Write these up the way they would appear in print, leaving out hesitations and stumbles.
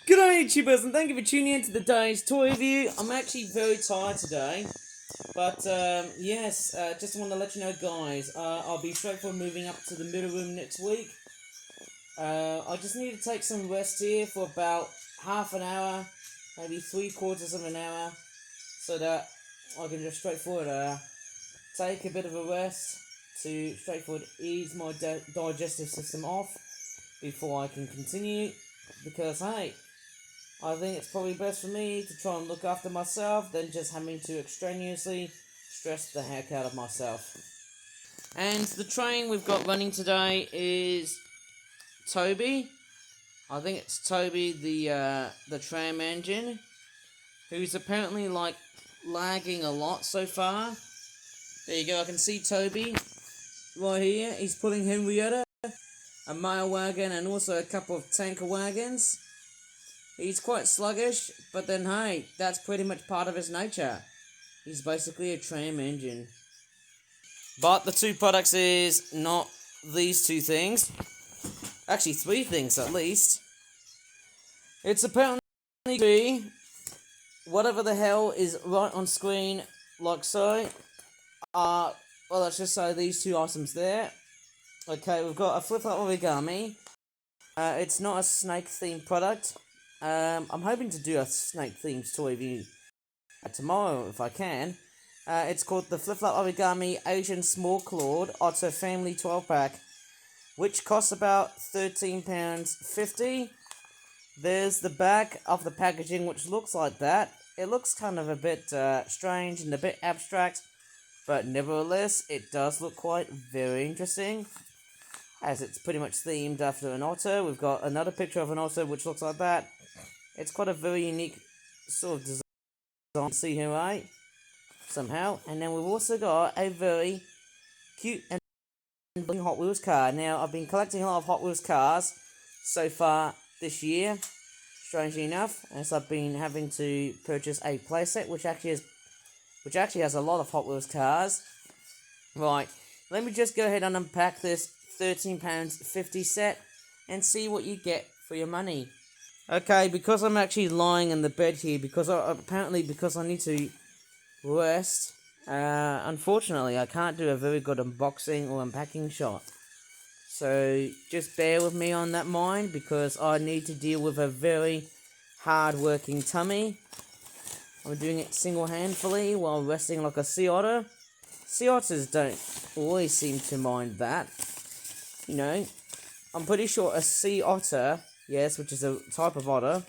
Good day, YouTubers, and thank you for tuning in to the day's toy review. I'm actually very tired today, but yes, just want to let you know, guys, I'll be straight for moving up to the middle room next week. I just need to take some rest here for about half an hour, maybe 3/4 of an hour, so that I can just straightforward take a bit of a rest to straightforward ease my digestive system off before I can continue. Because hey, I think it's probably best for me to try and look after myself than just having to extraneously stress the heck out of myself. And the train we've got running today is Toby. I think it's Toby, the tram engine, who's apparently like lagging a lot so far. There you go. I can see Toby right here. He's pulling Henrietta, a mail wagon, and also a couple of tanker wagons. He's quite sluggish, but then hey, that's pretty much part of his nature. He's basically a tram engine. But the two products is not these two things. Actually, three things at least. It's apparently whatever the hell is right on screen, like so. Well, let's just say these two items there. Okay, we've got a flip-flop origami. It's not a snake-themed product. I'm hoping to do a snake-themed toy review tomorrow if I can. It's called the Flip Flop Origami Asian Small Clawed Otter Family 12-pack, which costs about £13.50. There's the back of the packaging, which looks like that. It looks kind of a bit strange and a bit abstract, but nevertheless, it does look quite very interesting, as it's pretty much themed after an otter. We've got another picture of an otter, which looks like that. It's quite a very unique sort of design to see here, right? Somehow. And then we've also got a very cute and Hot Wheels car. Now, I've been collecting a lot of Hot Wheels cars so far this year, strangely enough, as I've been having to purchase a playset, which actually has a lot of Hot Wheels cars. Right, let me just go ahead and unpack this £13.50 set and see what you get for your money. Okay, because I'm actually lying in the bed here, because I need to rest, unfortunately I can't do a very good unboxing or unpacking shot. So just bear with me on that mind, because I need to deal with a very hard-working tummy. I'm doing it single-handedly while resting like a sea otter. Sea otters don't always seem to mind that. You know, I'm pretty sure a sea otter, yes, which is a type of otter,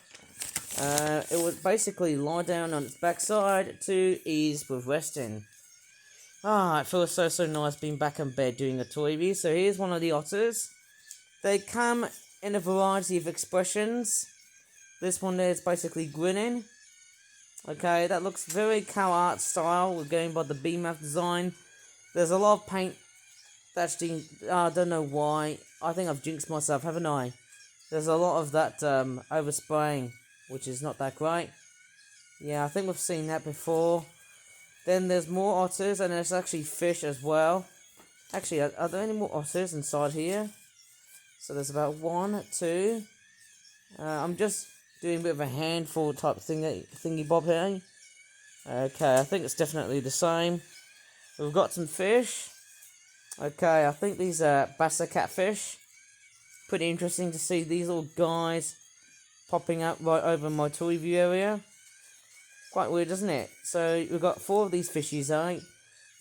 it would basically lie down on its backside to ease with resting. It feels so nice being back in bed doing a toy review. So here's one of the otters. They come in a variety of expressions. This one there is basically grinning. Okay, that looks very cow art style. We're going by the BMAF design. There's a lot of paint. Actually, I don't know why. I think I've jinxed myself, haven't I? There's a lot of that overspraying, which is not that great. Yeah, I think we've seen that before. Then there's more otters, and there's actually fish as well. Actually, are there any more otters inside here? So there's about 1, 2. I'm just doing a bit of a handful type thingy bob here. Okay, I think it's definitely the same. We've got some fish. Okay, I think these are Bassa catfish. Pretty interesting to see these little guys popping up right over my toy view area. Quite weird, isn't it? So we've got 4 of these fishies, right? A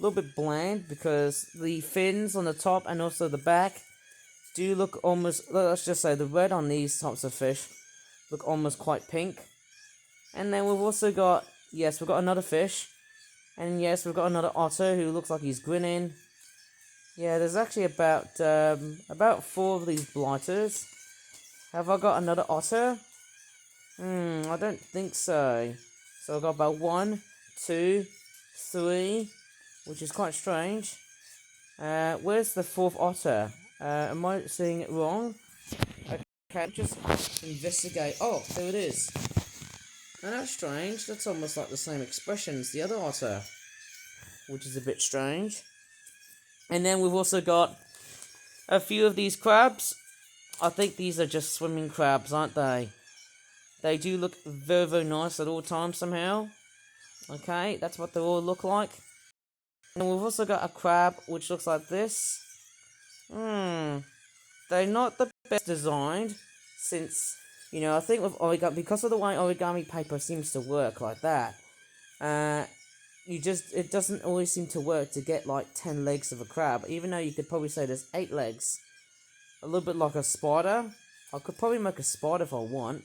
little bit bland because the fins on the top and also the back do look almost, let's just say the red on these types of fish look almost quite pink. And then we've also got, yes, we've got another fish. And yes, we've got another otter who looks like he's grinning. Yeah, there's actually about 4 of these blighters. Have I got another otter? I don't think so. So I've got about 1, 2, 3, which is quite strange. Where's the 4th otter? Am I seeing it wrong? Okay, just investigate. Oh, there it is. Oh, that's strange. That's almost like the same expression as the other otter, which is a bit strange. And then we've also got a few of these crabs. I think these are just swimming crabs, aren't they? They do look very, very nice at all times somehow. Okay, that's what they all look like. And we've also got a crab, which looks like this. They're not the best designed, since, I think with origami, because of the way origami paper seems to work like that, it doesn't always seem to work to get like 10 legs of a crab, even though you could probably say there's 8 legs. A little bit like a spider. I could probably make a spider if I want,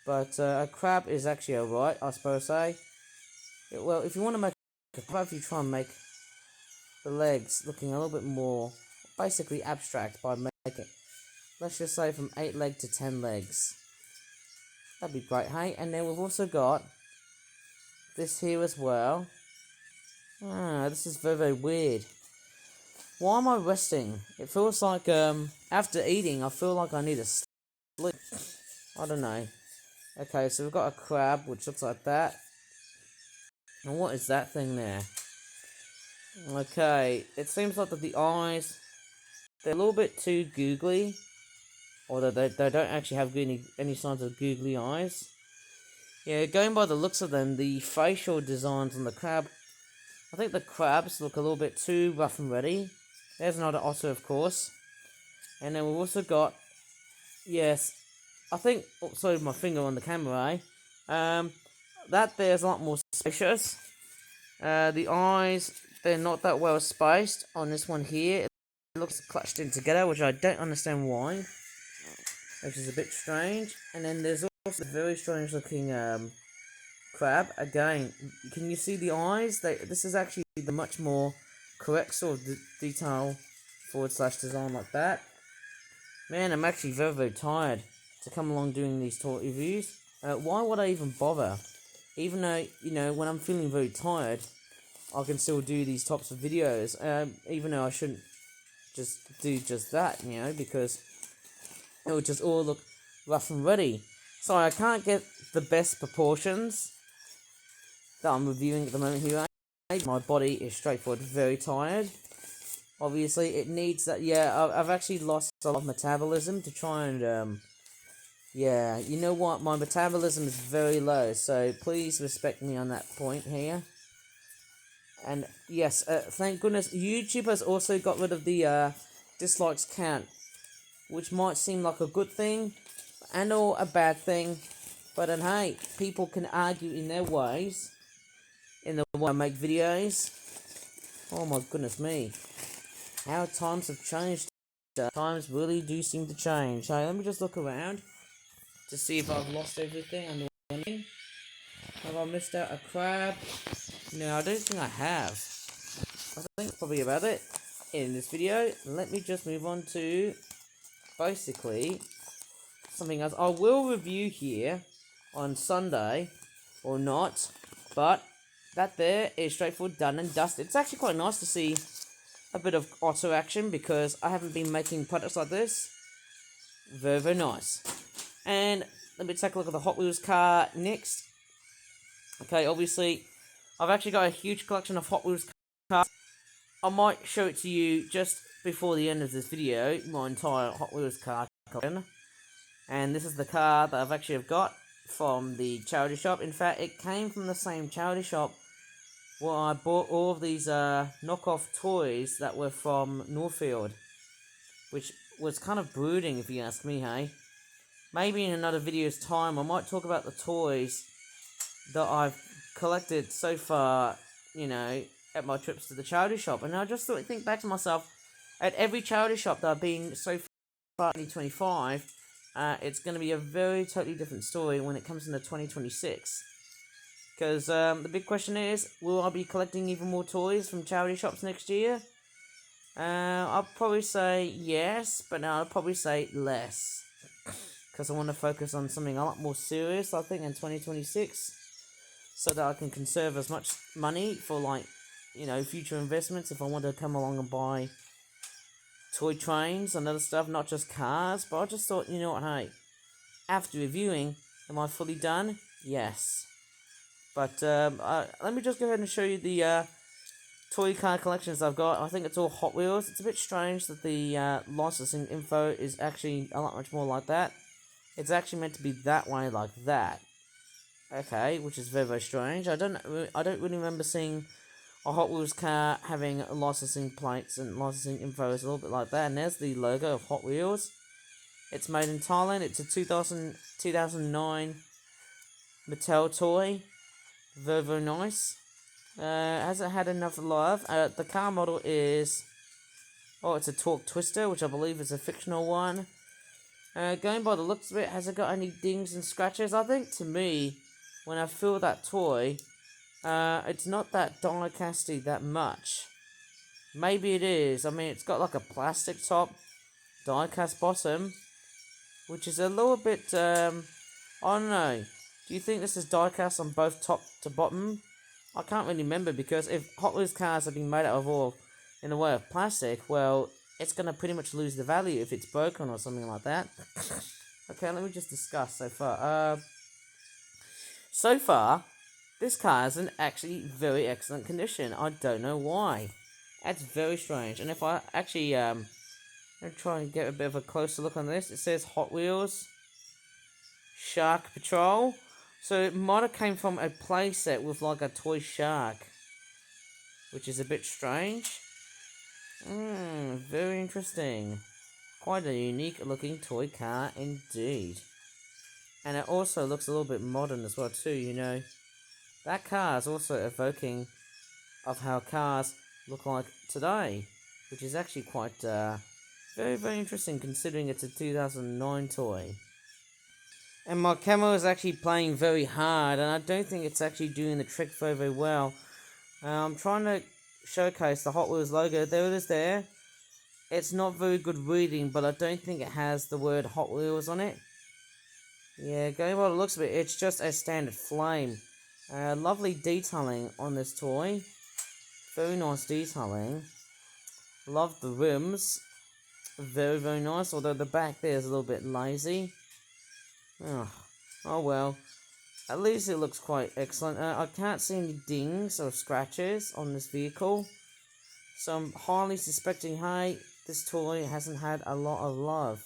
but a crab is actually alright, I suppose. Well, if you want to make a crab, you try and make the legs looking a little bit more basically abstract by making, let's just say, from 8 legs to 10 legs. That'd be great, hey? And then we've also got this here as well. This is very, very weird. Why am I resting? It feels like, after eating, I feel like I need a sleep. I don't know. Okay, so we've got a crab, which looks like that. And what is that thing there? Okay, it seems like that the eyes, they're a little bit too googly. Or they don't actually have any signs of googly eyes. Yeah, going by the looks of them, the facial designs on the crab, I think the crabs look a little bit too rough and ready. There's another otter, of course. And then we've also got, yes, I think, sorry, my finger on the camera, that there's a lot more spacious. The eyes, they're not that well spaced on this one here. It looks clutched in together, which I don't understand why, which is a bit strange. And then there's also a very strange looking crab. Again, can you see the eyes? This is actually the much more correct sort of detail / design like that. Man, I'm actually very, very tired to come along doing these toy reviews. Why would I even bother? Even though, when I'm feeling very tired, I can still do these types of videos. Even though I shouldn't just do just that, because it would just all look rough and ready. So I can't get the best proportions that I'm reviewing at the moment here. My body is straightforward, very tired. Obviously, it needs that. Yeah, I've actually lost a lot of metabolism to try and, yeah, you know what? My metabolism is very low, so please respect me on that point here. And yes, thank goodness YouTube has also got rid of the dislikes count, which might seem like a good thing and or a bad thing, but then hey, people can argue in their ways, in the way I make videos. Oh my goodness me, how times have changed. Times really do seem to change. So let me just look around to see if I've lost everything and running. Have I missed out a crab? No, I don't think I have. I think that's probably about it in this video. Let me just move on to basically something else. I will review here on Sunday or not, but that there is straightforward, done and dusted. It's actually quite nice to see a bit of otter action because I haven't been making products like this. Very, very nice. And let me take a look at the Hot Wheels car next. Okay, obviously, I've actually got a huge collection of Hot Wheels cars. I might show it to you just before the end of this video, my entire Hot Wheels car collection. And this is the car that I've actually got from the charity shop. In fact, it came from the same charity shop where I bought all of these knockoff toys that were from Northfield, which was kind of brooding if you ask me, hey? Maybe in another video's time I might talk about the toys that I've collected so far, at my trips to the charity shop. And I just think back to myself, at every charity shop that I've been so far in 2025, it's going to be a very totally different story when it comes into 2026. Because the big question is, will I be collecting even more toys from charity shops next year? I'll probably say yes, but now I'll probably say less. Because I want to focus on something a lot more serious, I think, in 2026. So that I can conserve as much money for, future investments if I want to come along and buy toy trains and other stuff, not just cars. But I just thought, you know what, hey, after reviewing, am I fully done? Yes. But let me just go ahead and show you the toy car collections I've got. I think it's all Hot Wheels. It's a bit strange that the licensing info is actually a lot much more like that. It's actually meant to be that way, like that. Okay, which is very, very strange. I don't really remember seeing a Hot Wheels car having licensing plates and licensing info is a little bit like that. And there's the logo of Hot Wheels. It's made in Thailand. It's a 2009 Mattel toy. Very, very nice. Hasn't had enough love. The car model is... Oh, it's a Torque Twister, which I believe is a fictional one. Going by the looks of it, has it got any dings and scratches? I think, to me, when I feel that toy, it's not that die-casty that much. Maybe it is. I mean, it's got like a plastic top, die-cast bottom, which is a little bit, I don't know. Do you think this is die-cast on both top to bottom? I can't really remember, because if Hot Wheels cars have been made out of all in the way of plastic, well, it's going to pretty much lose the value if it's broken or something like that. Okay, let me just discuss so far. So far, this car is in actually very excellent condition. I don't know why. That's very strange. And if I actually, I'm going to try and get a bit of a closer look on this. It says Hot Wheels Shark Patrol. So it might have came from a playset with like a toy shark, which is a bit strange. Very interesting. Quite a unique looking toy car indeed. And it also looks a little bit modern as well too, you know. That car is also evoking of how cars look like today, which is actually quite very, very interesting considering it's a 2009 toy. And my camera is actually playing very hard, and I don't think it's actually doing the trick very, very well. I'm trying to showcase the Hot Wheels logo. There it is there. It's not very good reading, but I don't think it has the word Hot Wheels on it. Yeah, going by the looks of it, it's just a standard flame. Lovely detailing on this toy. Very nice detailing. Love the rims. Very, very nice, although the back there is a little bit lazy. Oh well. At least it looks quite excellent. I can't see any dings or scratches on this vehicle. So I'm highly suspecting, hey, this toy hasn't had a lot of love.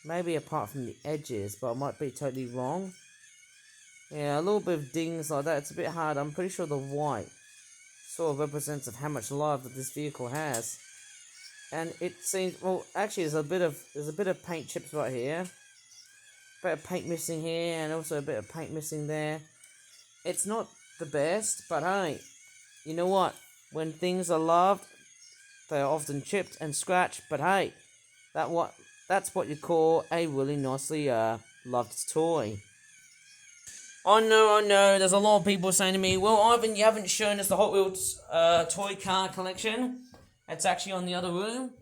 Maybe apart from the edges, but I might be totally wrong. Yeah, a little bit of dings like that. It's a bit hard. I'm pretty sure the white sort of represents of how much love that this vehicle has. And it seems, well, actually there's a bit of paint chips right here. A bit of paint missing here, and also a bit of paint missing there. It's not the best, but hey, you know what? When things are loved, they are often chipped and scratched, but hey, that's what you call a really nicely loved toy. I know, there's a lot of people saying to me, well, Ivan, you haven't shown us the Hot Wheels toy car collection. It's actually on the other room.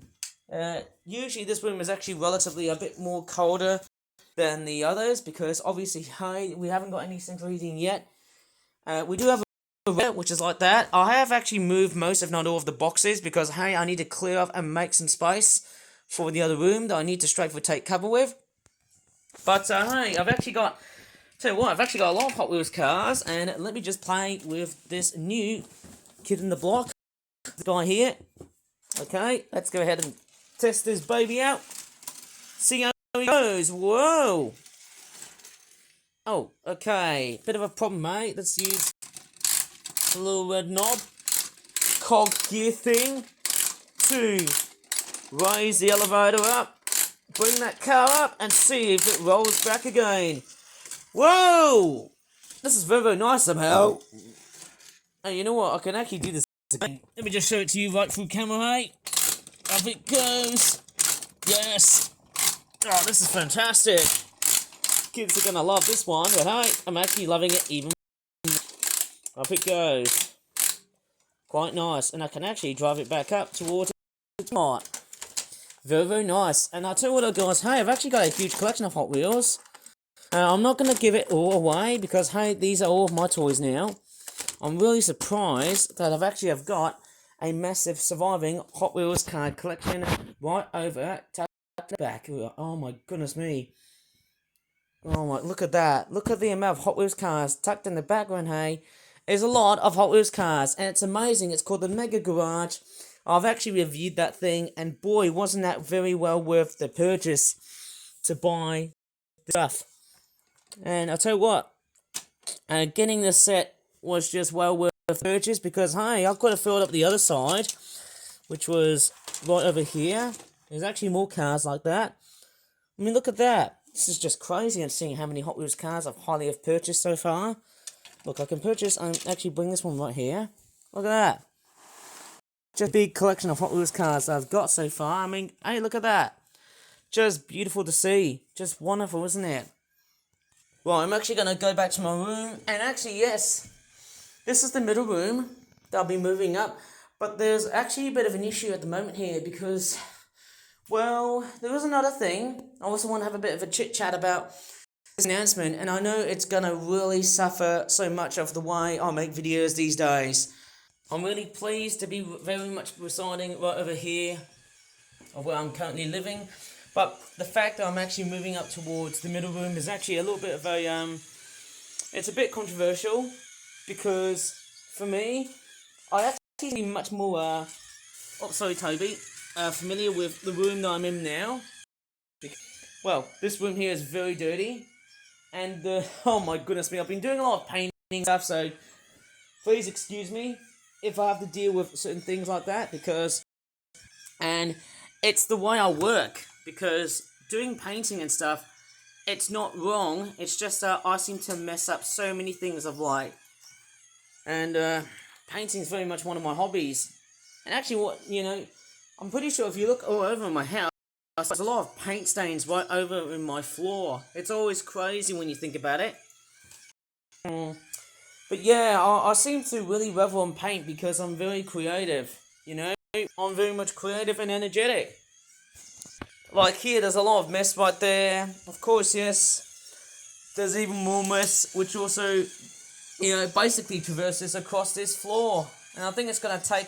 Usually this room is actually relatively a bit more colder than the others, because obviously, hey, we haven't got any central heating yet. We do have a room which is like that. I have actually moved most, if not all, of the boxes, because, hey, I need to clear up and make some space for the other room that I need to straightforward take cover with. But, hey, I've actually got a lot of Hot Wheels cars, and let me just play with this new kid in the block, this guy here. Okay, let's go ahead and test this baby out. See how he goes. Whoa! Oh, okay. Bit of a problem, mate. Let's use a little red knob, cog gear thing, to raise the elevator up, bring that car up, and see if it rolls back again. Whoa! This is very, very nice somehow. And you know what? I can actually do this again. Let me just show it to you right through camera, mate. Up it goes. Yes. Oh, this is fantastic. Kids are gonna love this one, but hey, I'm actually loving it even more. Up it goes. Quite nice. And I can actually drive it back up towards the top. Very, very nice. And I'll tell you what, guys, hey, I've actually got a huge collection of Hot Wheels. I'm not going to give it all away, because, hey, these are all of my toys now. I'm really surprised that I've got a massive surviving Hot Wheels card collection right over to the back. Oh my goodness me. Oh my, look at that. Look at the amount of Hot Wheels cars tucked in the background, hey. There's a lot of Hot Wheels cars, and it's amazing. It's called the Mega Garage. I've actually reviewed that thing, and boy, wasn't that very well worth the purchase to buy stuff. And I'll tell you what, getting this set was just well worth the purchase because, hey, I've got to fill up the other side, which was right over here. There's actually more cars like that. I mean, look at that. This is just crazy and seeing how many Hot Wheels cars I've hardly have purchased so far. Look, I can purchase, actually bring this one right here. Look at that. Just a big collection of Hot Wheels cars that I've got so far. I mean, hey, look at that. Just beautiful to see. Just wonderful, isn't it? Well, I'm actually going to go back to my room. And actually, yes, this is the middle room that I'll be moving up. But there's actually a bit of an issue at the moment here because, well, there is another thing. I also want to have a bit of a chit-chat about this announcement. And I know it's going to really suffer so much of the way I make videos these days. I'm really pleased to be very much residing right over here of where I'm currently living. But the fact that I'm actually moving up towards the middle room is actually a little bit of a, it's a bit controversial because for me, I actually be much more, familiar with the room that I'm in now. Well, this room here is very dirty and, oh my goodness me, I've been doing a lot of painting stuff, so please excuse me if I have to deal with certain things like that and it's the way I work. Because doing painting and stuff, it's not wrong. It's just that I seem to mess up so many things of light. And painting is very much one of my hobbies. And actually, I'm pretty sure if you look all over my house, there's a lot of paint stains right over in my floor. It's always crazy when you think about it. But yeah, I seem to really revel in paint because I'm very creative. I'm very much creative and energetic. Like here, there's a lot of mess right there. Of course, yes. There's even more mess, which also, basically traverses across this floor. And I think it's going to take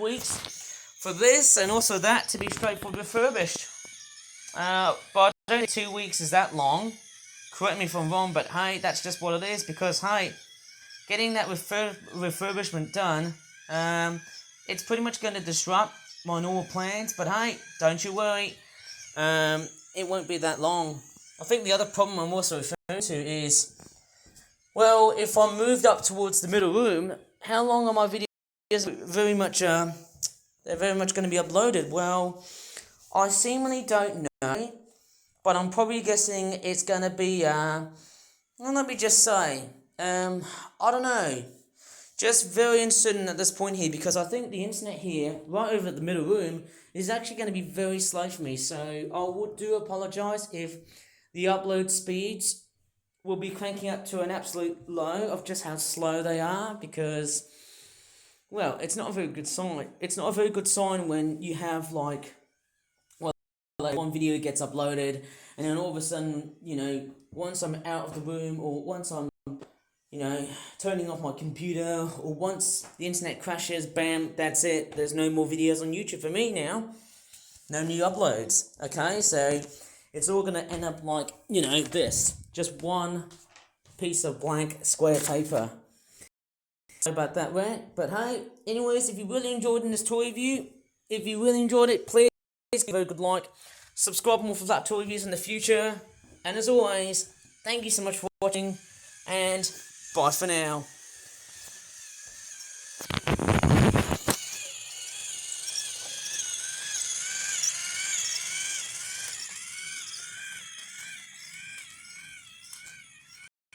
weeks for this and also that to be straight for refurbished. But I don't think 2 weeks is that long. Correct me if I'm wrong, but hey, that's just what it is. Because, hey, getting that refurbishment done, it's pretty much going to disrupt my normal plans. But hey, don't you worry. It won't be that long. I think the other problem I'm also referring to is, well, if I moved up towards the middle room, how long are my videos very much, they're very much going to be uploaded? Well, I seemingly don't know, but I'm probably guessing it's going to be, let me just say, I don't know, just very uncertain at this point here, because I think the internet here, right over at the middle room, is actually going to be very slow for me, so I do apologise if the upload speeds will be cranking up to an absolute low of just how slow they are, because, well, it's not a very good sign. It's not a very good sign when you have, like one video gets uploaded, and then all of a sudden, once I'm out of the room, or once I'm turning off my computer, or once the internet crashes, bam, that's it. There's no more videos on YouTube for me now. No new uploads. Okay, so it's all going to end up like, this. Just one piece of blank square paper. Sorry about that rant, but hey, anyways, if you really enjoyed this toy review, if you really enjoyed it, please give it a good like. Subscribe more for that toy reviews in the future. And as always, thank you so much for watching, and bye for now.